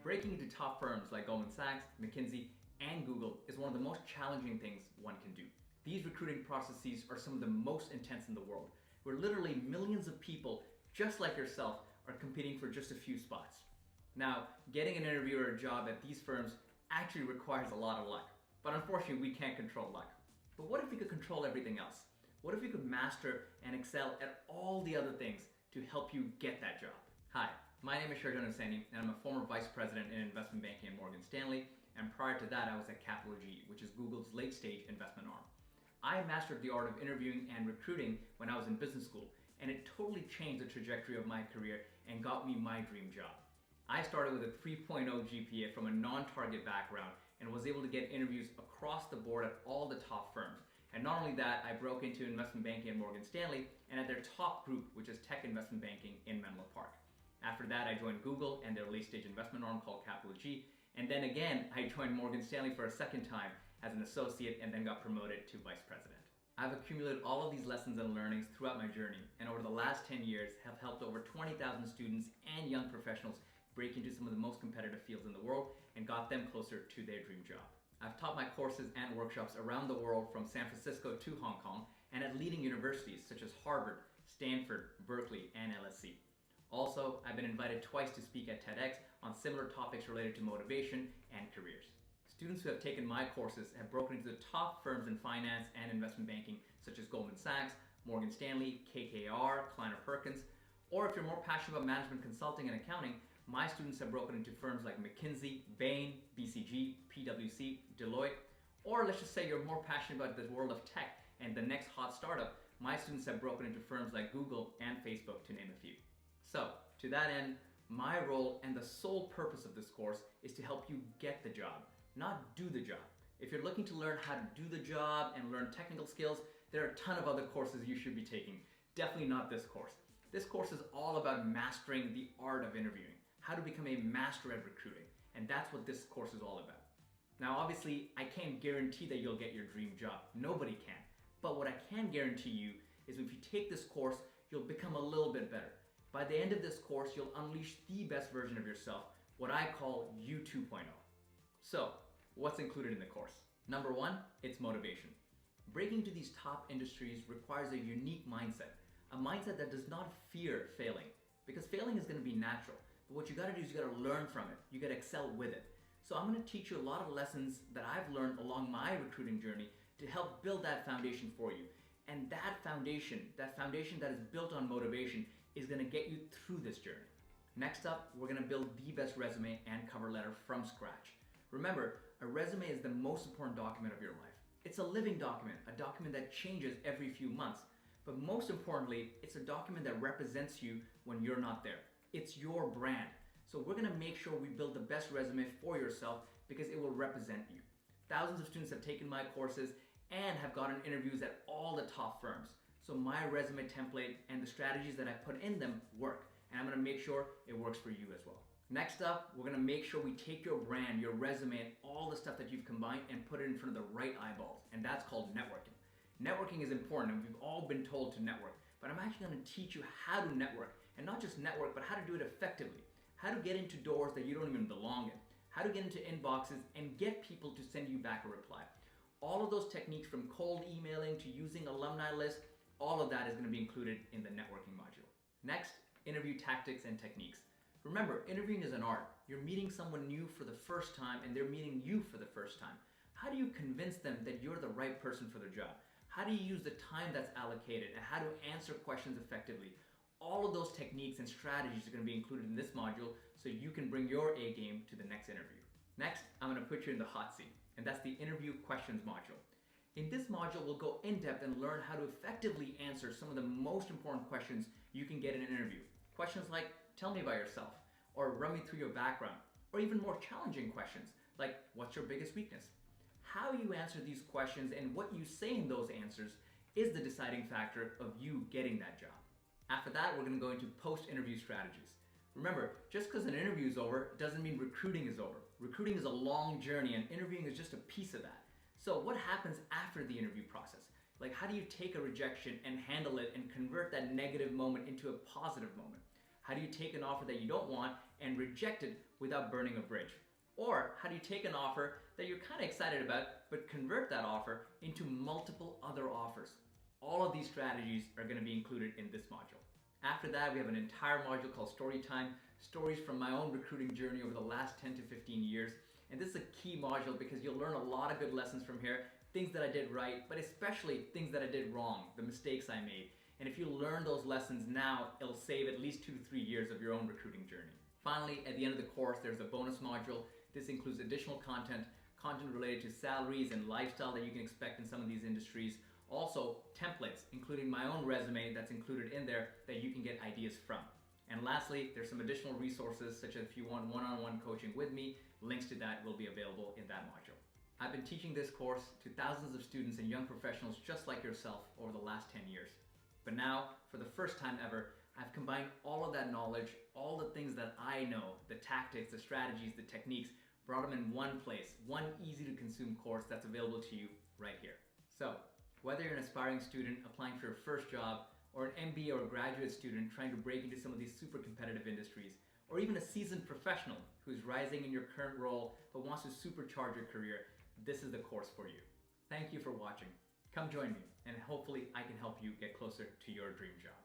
breaking into top firms like Goldman Sachs, McKinsey, and Google is one of the most challenging things one can do. These recruiting processes are some of the most intense in the world, where literally millions of people, just like yourself, are competing for just a few spots. Now, getting an interview or a job at these firms actually requires a lot of luck, but unfortunately we can't control luck. But what if we could control everything else? What if we could master and excel at all the other things to help you get that job? Hi, my name is Sherjan Husainie, and I'm a former vice president in investment banking at Morgan Stanley, and prior to that I was at Capital G, which is Google's late-stage investment arm. I mastered the art of interviewing and recruiting when I was in business school, and it totally changed the trajectory of my career and got me my dream job. I started with a 3.0 GPA from a non-target background and was able to get interviews across the board at all the top firms. And not only that, I broke into investment banking at Morgan Stanley and at their top group, which is tech investment banking in Menlo Park. After that, I joined Google and their late-stage investment arm called Capital G. And then again, I joined Morgan Stanley for a second time as an associate and then got promoted to vice president. I've accumulated all of these lessons and learnings throughout my journey, and over the last 10 years have helped over 20,000 students and young professionals break into some of the most competitive fields in the world and got them closer to their dream job. I've taught my courses and workshops around the world from San Francisco to Hong Kong and at leading universities such as Harvard, Stanford, Berkeley, and LSE. Also, I've been invited twice to speak at TEDx on similar topics related to motivation and careers. Students who have taken my courses have broken into the top firms in finance and investment banking such as Goldman Sachs, Morgan Stanley, KKR, Kleiner Perkins, or if you're more passionate about management consulting and accounting, my students have broken into firms like McKinsey, Bain, BCG, PwC, Deloitte, or let's just say you're more passionate about the world of tech and the next hot startup, my students have broken into firms like Google and Facebook, to name a few. So, to that end, my role and the sole purpose of this course is to help you get the job, not do the job. If you're looking to learn how to do the job and learn technical skills, there are a ton of other courses you should be taking. Definitely not this course. This course is all about mastering the art of interviewing, how to become a master at recruiting, and that's what this course is all about. Now, obviously, I can't guarantee that you'll get your dream job. Nobody can. But what I can guarantee you is if you take this course, you'll become a little bit better. By the end of this course, you'll unleash the best version of yourself, what I call You 2.0. So, what's included in the course? Number one, it's motivation. Breaking into these top industries requires a unique mindset, a mindset that does not fear failing, because failing is going to be natural. But what you got to do is you got to learn from it. You got to excel with it. So I'm going to teach you a lot of lessons that I've learned along my recruiting journey to help build that foundation for you. And that foundation that is built on motivation is going to get you through this journey. Next up, we're going to build the best resume and cover letter from scratch. Remember, a resume is the most important document of your life. It's a living document, a document that changes every few months. But most importantly, it's a document that represents you when you're not there. It's your brand. So we're gonna make sure we build the best resume for yourself because it will represent you. Thousands of students have taken my courses and have gotten interviews at all the top firms. So my resume template and the strategies that I put in them work, and I'm gonna make sure it works for you as well. Next up, we're gonna make sure we take your brand, your resume, and all the stuff that you've combined and put it in front of the right eyeballs, and that's called networking. Networking is important, and we've all been told to network, but I'm actually going to teach you how to network, and not just network, but how to do it effectively, how to get into doors that you don't even belong in, how to get into inboxes and get people to send you back a reply. All of those techniques, from cold emailing to using alumni lists, all of that is going to be included in the networking module. Next, interview tactics and techniques. Remember, interviewing is an art. You're meeting someone new for the first time and they're meeting you for the first time. How do you convince them that you're the right person for their job? How do you use the time that's allocated and how to answer questions effectively? All of those techniques and strategies are going to be included in this module so you can bring your A game to the next interview. Next, I'm going to put you in the hot seat, and that's the interview questions module. In this module, we'll go in depth and learn how to effectively answer some of the most important questions you can get in an interview. Questions like, tell me about yourself, or run me through your background, or even more challenging questions like, what's your biggest weakness? How you answer these questions and what you say in those answers is the deciding factor of you getting that job. After that, we're going to go into post-interview strategies. Remember, just because an interview is over doesn't mean recruiting is over. Recruiting is a long journey and interviewing is just a piece of that. So what happens after the interview process? Like, how do you take a rejection and handle it and convert that negative moment into a positive moment? How do you take an offer that you don't want and reject it without burning a bridge? Or how do you take an offer that you're kind of excited about, but convert that offer into multiple other offers? All of these strategies are going to be included in this module. After that, we have an entire module called Story Time, stories from my own recruiting journey over the last 10 to 15 years. And this is a key module because you'll learn a lot of good lessons from here, things that I did right, but especially things that I did wrong, the mistakes I made. And if you learn those lessons now, it'll save at least 2 to 3 years of your own recruiting journey. Finally, at the end of the course, there's a bonus module. This includes additional content related to salaries and lifestyle that you can expect in some of these industries. Also, templates, including my own resume that's included in there that you can get ideas from. And lastly, there's some additional resources, such as if you want one-on-one coaching with me, links to that will be available in that module. I've been teaching this course to thousands of students and young professionals just like yourself over the last 10 years. But now, for the first time ever, I've combined all of that knowledge, all the things that I know, the tactics, the strategies, the techniques, brought them in one place, one easy to consume course that's available to you right here. So, whether you're an aspiring student applying for your first job, or an MBA or a graduate student trying to break into some of these super competitive industries, or even a seasoned professional who's rising in your current role but wants to supercharge your career, this is the course for you. Thank you for watching. Come join me, and hopefully I can help you get closer to your dream job.